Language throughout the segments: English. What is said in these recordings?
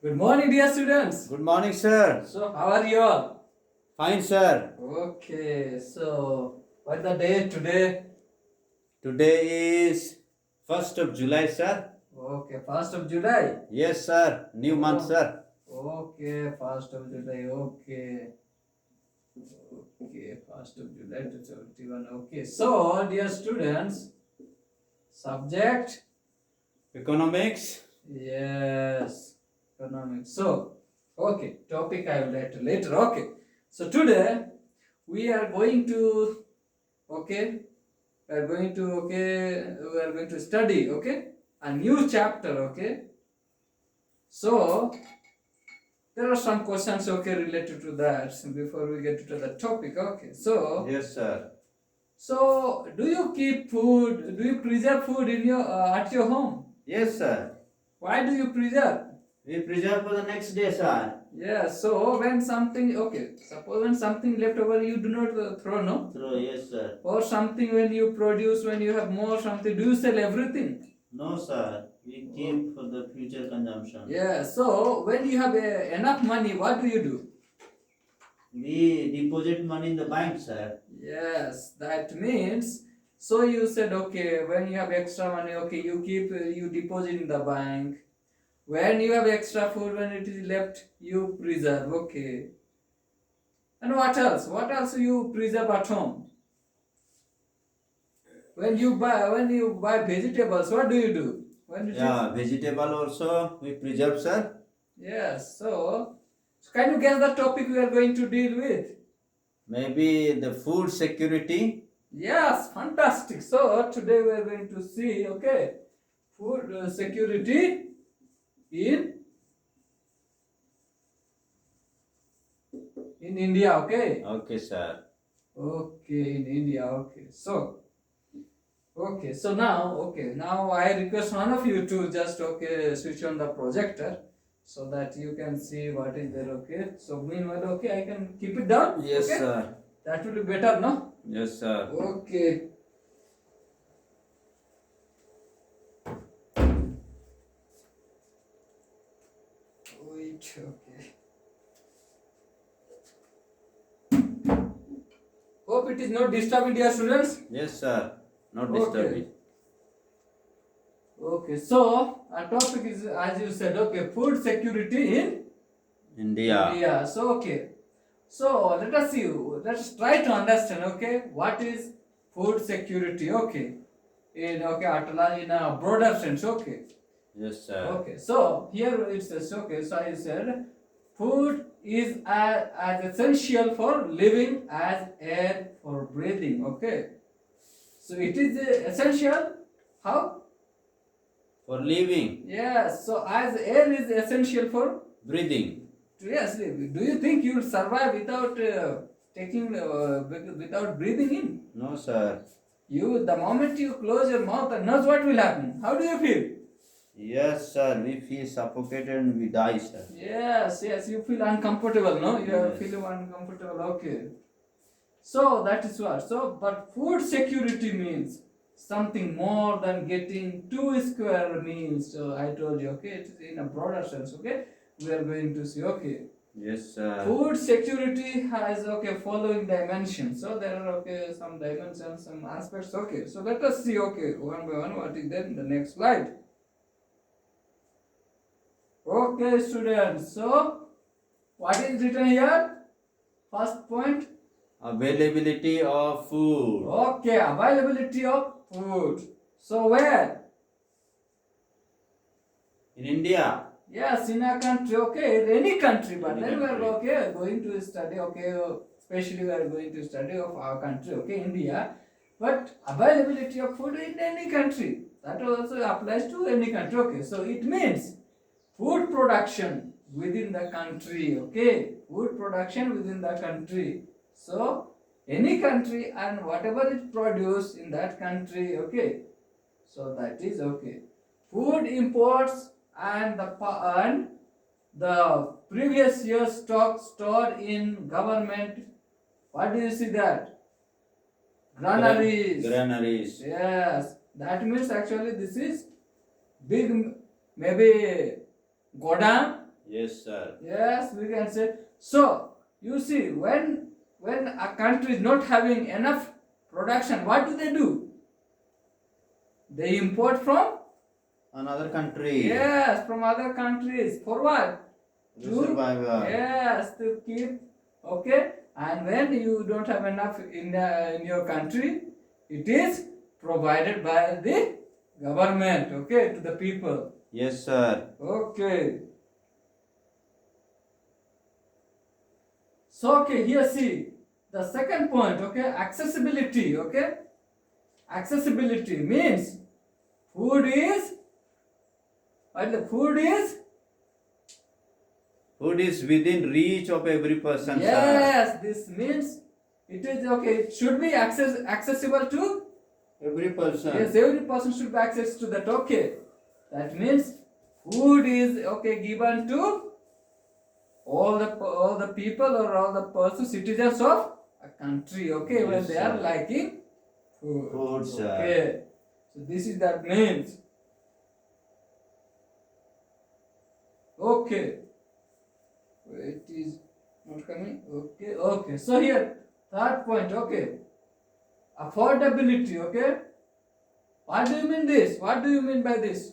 Good morning, dear students. Good morning, sir. So, how are you all? Fine, sir. Okay, so what's the day today? Today is 1st of July, sir. Okay, 1st of July. Yes, sir. New month, Oh, sir. okay, 1st of July. Okay, 1st of July 2021. Okay, so, dear students, subject? Economics. Yes, economics. So, okay, topic I will write later. Okay, so today we are going to, okay, we are going to study, okay, a new chapter, okay. So there are some questions, okay, related to that before we get to the topic, okay. So Yes, sir. do you keep food, do you preserve food in your at your home? Yes, sir. Why do you preserve? We preserve for the next day, sir. Yeah, so when something, okay, suppose when something left over, you do not throw, no? Throw, yes, sir. Or something when you produce, when you have more something, do you sell everything? No, sir. We keep for the future consumption. Yeah, so when you have enough money, what do? We deposit money in the bank, sir. Yes, that means, so you said, okay, when you have extra money, okay, you keep, you deposit in the bank. When you have extra food, when it is left, you preserve, okay. And what else? What else you preserve at home? When you buy vegetables, what do? When you Yeah, vegetable also we preserve, sir. Yes, so can you guess the topic we are going to deal with? Maybe the food security. Yes, fantastic. So today we are going to see, okay, food security in India, okay? Okay, sir. Okay, in India, okay. So now I request one of you to just switch on the projector so that you can see what is there, okay? So meanwhile, okay, I can keep it down, Yes, okay? sir. That will be better, no? Yes, sir. Okay. Wait, okay. Hope it is not disturbing, dear students. Yes, sir. Not Okay. disturbing. Okay, so our topic is, as you said, okay, food security in India. India. So let us see. Let's try to understand. Okay, what is food security? Okay, in a broader sense. Okay. Yes, sir. Okay, so here it says, okay, so I said food is as essential for living as air for breathing. Okay, so it is essential. How? For living, Yes, so as air is essential for, breathing. yes, do you think you will survive without without breathing in? No, sir. The moment you close your mouth and nose, what will happen? How do you feel? Yes, sir. We feel suffocated and we die, sir. Yes, you feel uncomfortable, no? You are Yes. feeling uncomfortable, okay. So that is what. So, but food security means something more than getting 2 square meals. So I told you, okay, it is in a broader sense, okay. We are going to see, okay. Yes, sir. Food security has, okay, following dimensions. So there are, okay, some dimensions, some aspects, okay. So let us see, okay, one by one what is there in the next slide. Okay, students. So what is written here? First point. Availability of food. Okay, availability of food. So where? In India. Yes, in a country, okay, in any country, but Any then we are country. okay going to study, okay, especially we are going to study of our country, okay, India. But availability of food in any country, that also applies to any country, okay. So it means food production within the country, okay, food production within the country. So any country and whatever is produced in that country, okay, so that is okay. Food imports and the previous year's stock stored in government. What do you see that? Granaries. Granaries. Yes, that means actually this is big, maybe Godam. Yes, sir. Yes, we can say. So you see, when a country is not having enough production, what do? They import from, Another country. yes, from other countries. For what? To survival. Yes, to keep, okay. And when you don't have enough in your country, it is provided by the government, okay, to the people. Yes, sir. Okay. So okay, here see the second point, okay, accessibility, okay. Accessibility means food is, what the food is, Food is within reach of every person, sir. yes, this means it is okay, it should be accessible to, Every person. yes, every person should be access to that, okay. That means food is okay given to all the people or all the persons, citizens of a country, okay, when Yes, they are sir. liking food. Food, sir. Okay. So this is that means. Okay. It is not coming. Okay. Okay. So here, third point. Okay. Affordability. Okay. What do you mean this? What do you mean by this?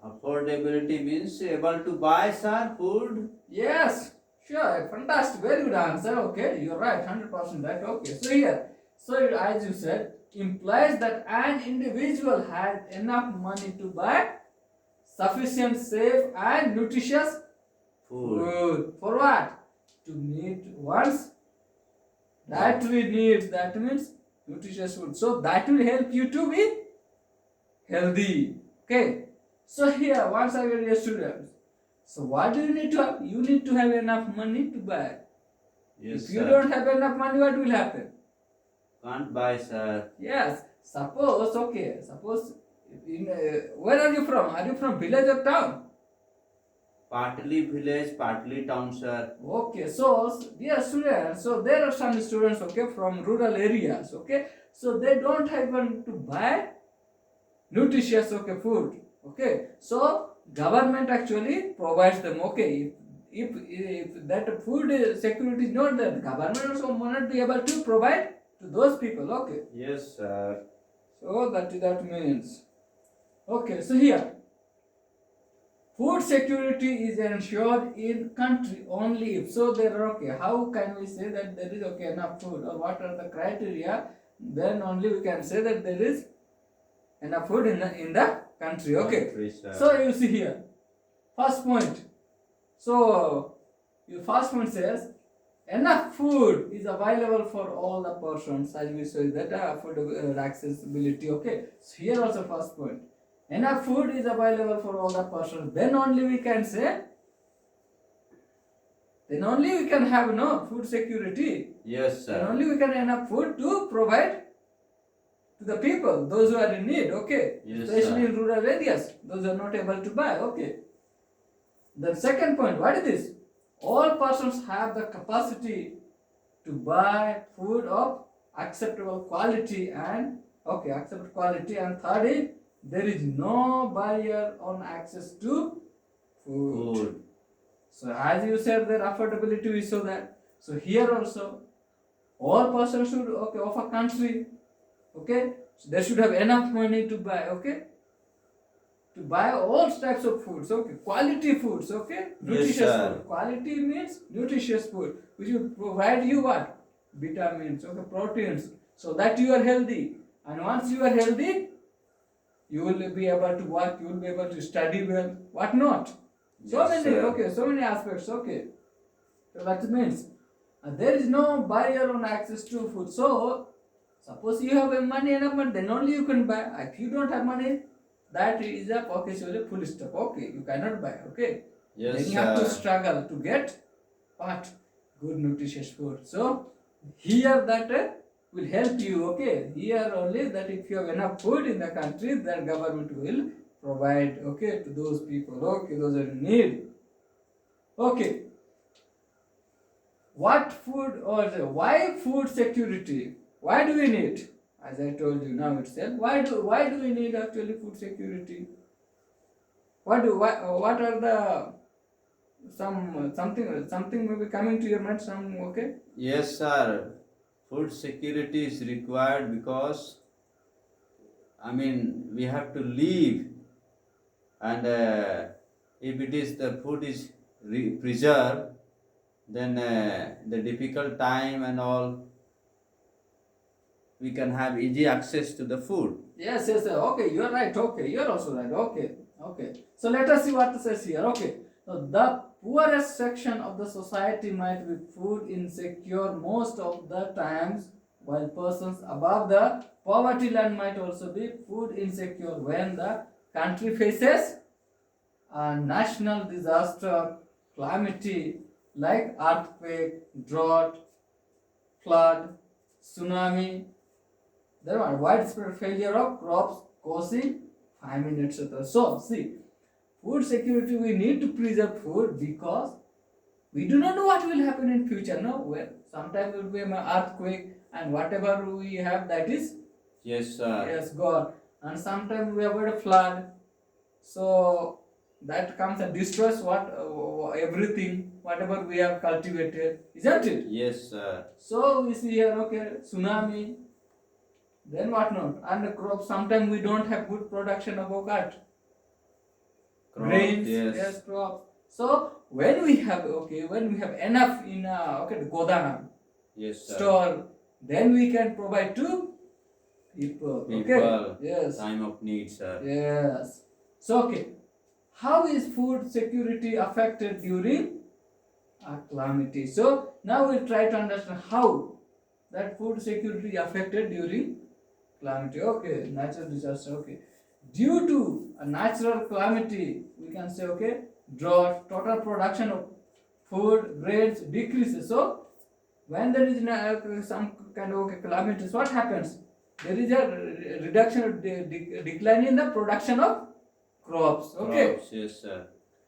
Affordability means able to buy, sir, food. Yes. Sure. Fantastic. Very good answer. Okay. You're right. 100% right. Okay. So here, so as you said, implies that an individual has enough money to buy sufficient, safe, and nutritious Food. food. For what? To meet one's dietary needs. That means nutritious food. So that will help you to be healthy. Okay. So here, once I get your students. So what do you need to have? You need to have enough money to buy. Yes, If you sir. don't have enough money, what will happen? Can't buy, sir. Yes. Suppose, okay. Suppose, where are you from? Are you from village or town? Partly village, partly town, sir. Okay, so dear students, so there are some students, okay, from rural areas, okay, so they don't even to buy nutritious, okay, food, okay, so government actually provides them, okay, if that food security is not there, the government also will not be able to provide to those people, okay, Yes, sir. so that means, okay, so here. Food security is ensured in country only if, so there are, okay, how can we say that there is, okay, enough food, or what are the criteria, then only we can say that there is enough food in the country, okay. Country, sir. So you see here, first point, so your first point says enough food is available for all the persons, as we say that food accessibility, okay. So here also first point, enough food is available for all the persons, then only we can say, then only we can have no food security, Yes, then sir. only we can enough food to provide to the people, those who are in need, okay, Yes, especially sir. in rural areas, those who are not able to buy, okay. The second point, what is this? All persons have the capacity to buy food of acceptable quality and, okay, acceptable quality, and third is there is no barrier on access to food. Food. So as you said that affordability we saw that. So here also all persons should, okay, of a country, okay, so they should have enough money to buy, okay, to buy all types of foods, okay, quality foods, okay, nutritious sir. food. Quality means nutritious food, which will provide you what? Vitamins, okay, proteins, so that you are healthy. And once you are healthy, you will be able to work, you will be able to study well, what not. So Yes, many, sir. okay, so many aspects, okay. So that means there is no barrier on access to food. So suppose you have money enough, but then only you can buy. If you don't have money, that is a, okay, so full stop. Okay, you cannot buy. Okay, Yes, then you have to sir. struggle to get what? Good nutritious food. So here that will help you. Okay, here only that if you have enough food in the country, the government will provide. Okay, to those people. Okay, those are in need. Okay. What food, or why food security? Why do we need? As I told you now itself, why do we need actually food security? What are the something may be coming to your mind. Some okay. Yes, sir. Food security is required because, I mean, we have to live, and if it is the food is preserved, then the difficult time and all, we can have easy access to the food. Yes, yes, sir. Okay, you are right. Okay, you are also right. Okay, okay. So let us see what it says here. Okay, so the poorest section of the society might be food insecure most of the times, while persons above the poverty line might also be food insecure when the country faces a national disaster, calamity like earthquake, drought, flood, tsunami. There are widespread failure of crops causing famine, etc. So, see, food security, we need to preserve food because we do not know what will happen in future. No, well, sometimes will be an earthquake and whatever we have that is Yes, sir. yes gone, and sometimes we have a flood. So that comes and destroys what everything whatever we have cultivated, isn't it? Yes, sir. So we see here okay tsunami. Then what not? And the crop, sometimes we don't have good production of what? Grains, Yes. crops. So when we have enough in the godam Yes, sir. store, then we can provide to people. Okay. People. Yes. Time of need, sir. Yes. So okay, how is food security affected during a calamity? So now we try to understand how that food security affected during calamity. Okay, natural disaster. Okay, due to a natural calamity, we can say okay, drought, total production of food grains decreases. So when there is some kind of calamities, what happens? There is a reduction of decline in the production of crops. Okay, Crops, yes, sir.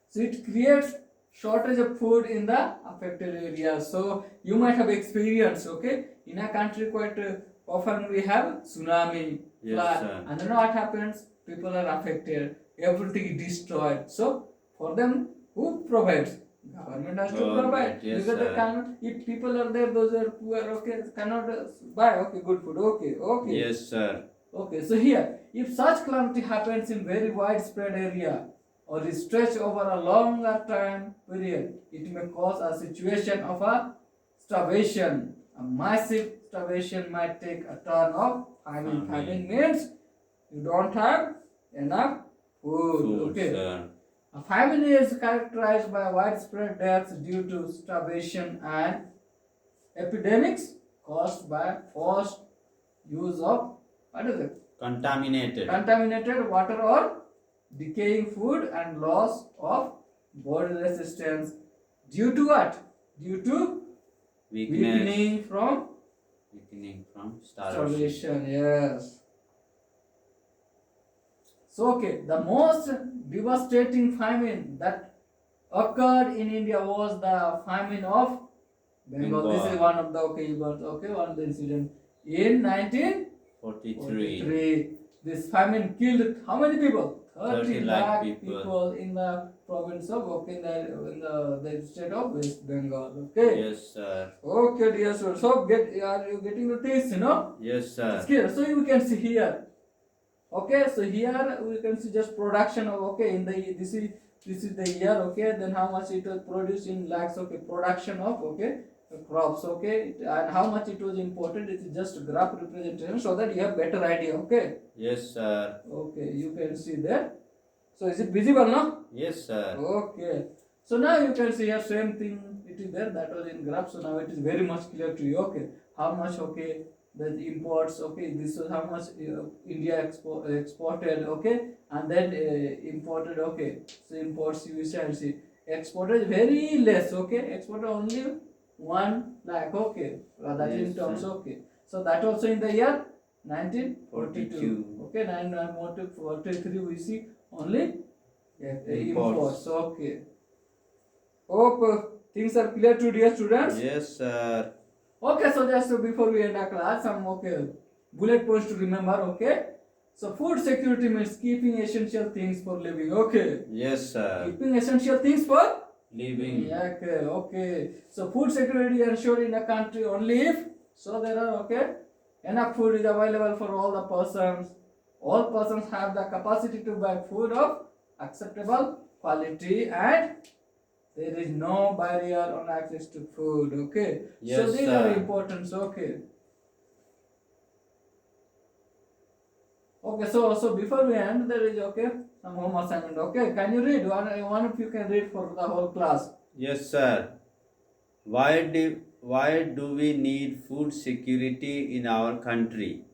so it creates shortage of food in the affected areas. So you might have experienced, okay, in a country quite often we have tsunami, Yes, flood, sir. and then what happens? People are affected, everything is destroyed. So for them, who provides? Government has to Government, provide yes, because they sir. cannot. If people are there, those are poor, okay, cannot buy, okay, good food, okay, okay. Yes, sir. Okay, so here, if such calamity happens in very widespread area or is stretched over a longer time period, it may cause a situation of a starvation. A massive starvation might take a turn of famine. Famine means you don't have enough food. Food, Okay. sir. A famine is characterized by widespread deaths due to starvation and epidemics caused by forced use of what is it? Contaminated. Contaminated water or decaying food and loss of body resistance due to what? Due to weakening from Weakening from starvation. starvation. Yes. So okay, the most devastating famine that occurred in India was the famine of Bengal. This is one of the one of the incident in 43. 1943. This famine killed how many people? 30 lakh people in the province of in the state of West Bengal. Okay. Yes, sir. Okay, dear sir. So are you getting the things? Yes, sir. It's clear. So you can see here. Okay, so here we can see just production of in the this is the year, okay, then how much it was produced in lakhs, okay, production of crops, okay, and how much it was imported. It's just graph representation so that you have better idea. Okay. Yes, sir. Okay, you can see there. So is it visible now? Yes, sir. Okay. So now you can see here same thing. It is there. That was in graph. So now it is very much clear to you. Okay, how much? Okay, the imports. Okay, this was how much India exported. Okay, and then imported. Okay, so imports you shall see exported very less. Okay, exported only 1 lakh. Okay, that is in terms. Okay, so that also in the year 1942. Okay, 1943 we see only imports. Okay. Hope things are clear to dear students. Yes, sir. Okay, so just before we end our class, some bullet points to remember. Okay, so food security means keeping essential things for living. Okay. Yes, sir. Keeping essential things for living. Yeah, okay. So food security ensured in a country only if there are enough food is available for all the persons. All persons have the capacity to buy food of acceptable quality and there is no barrier on access to food. Okay. Yes, so these are sir. important. Okay. Okay. So before we end, there is some home assignment. Okay. Can you read one of you can read for the whole class? Yes, sir. Why do we need food security in our country?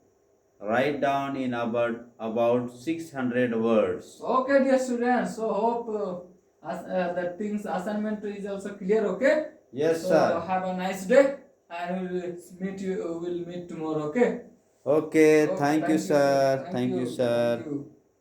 Write down in about 600 words. Okay, dear students. So hope that things assignment is also clear. Okay. Yes, So sir. have a nice day, and we'll meet you. We'll meet tomorrow. Okay. Okay, Okay. thank you, sir. Thank you, Thank sir. you.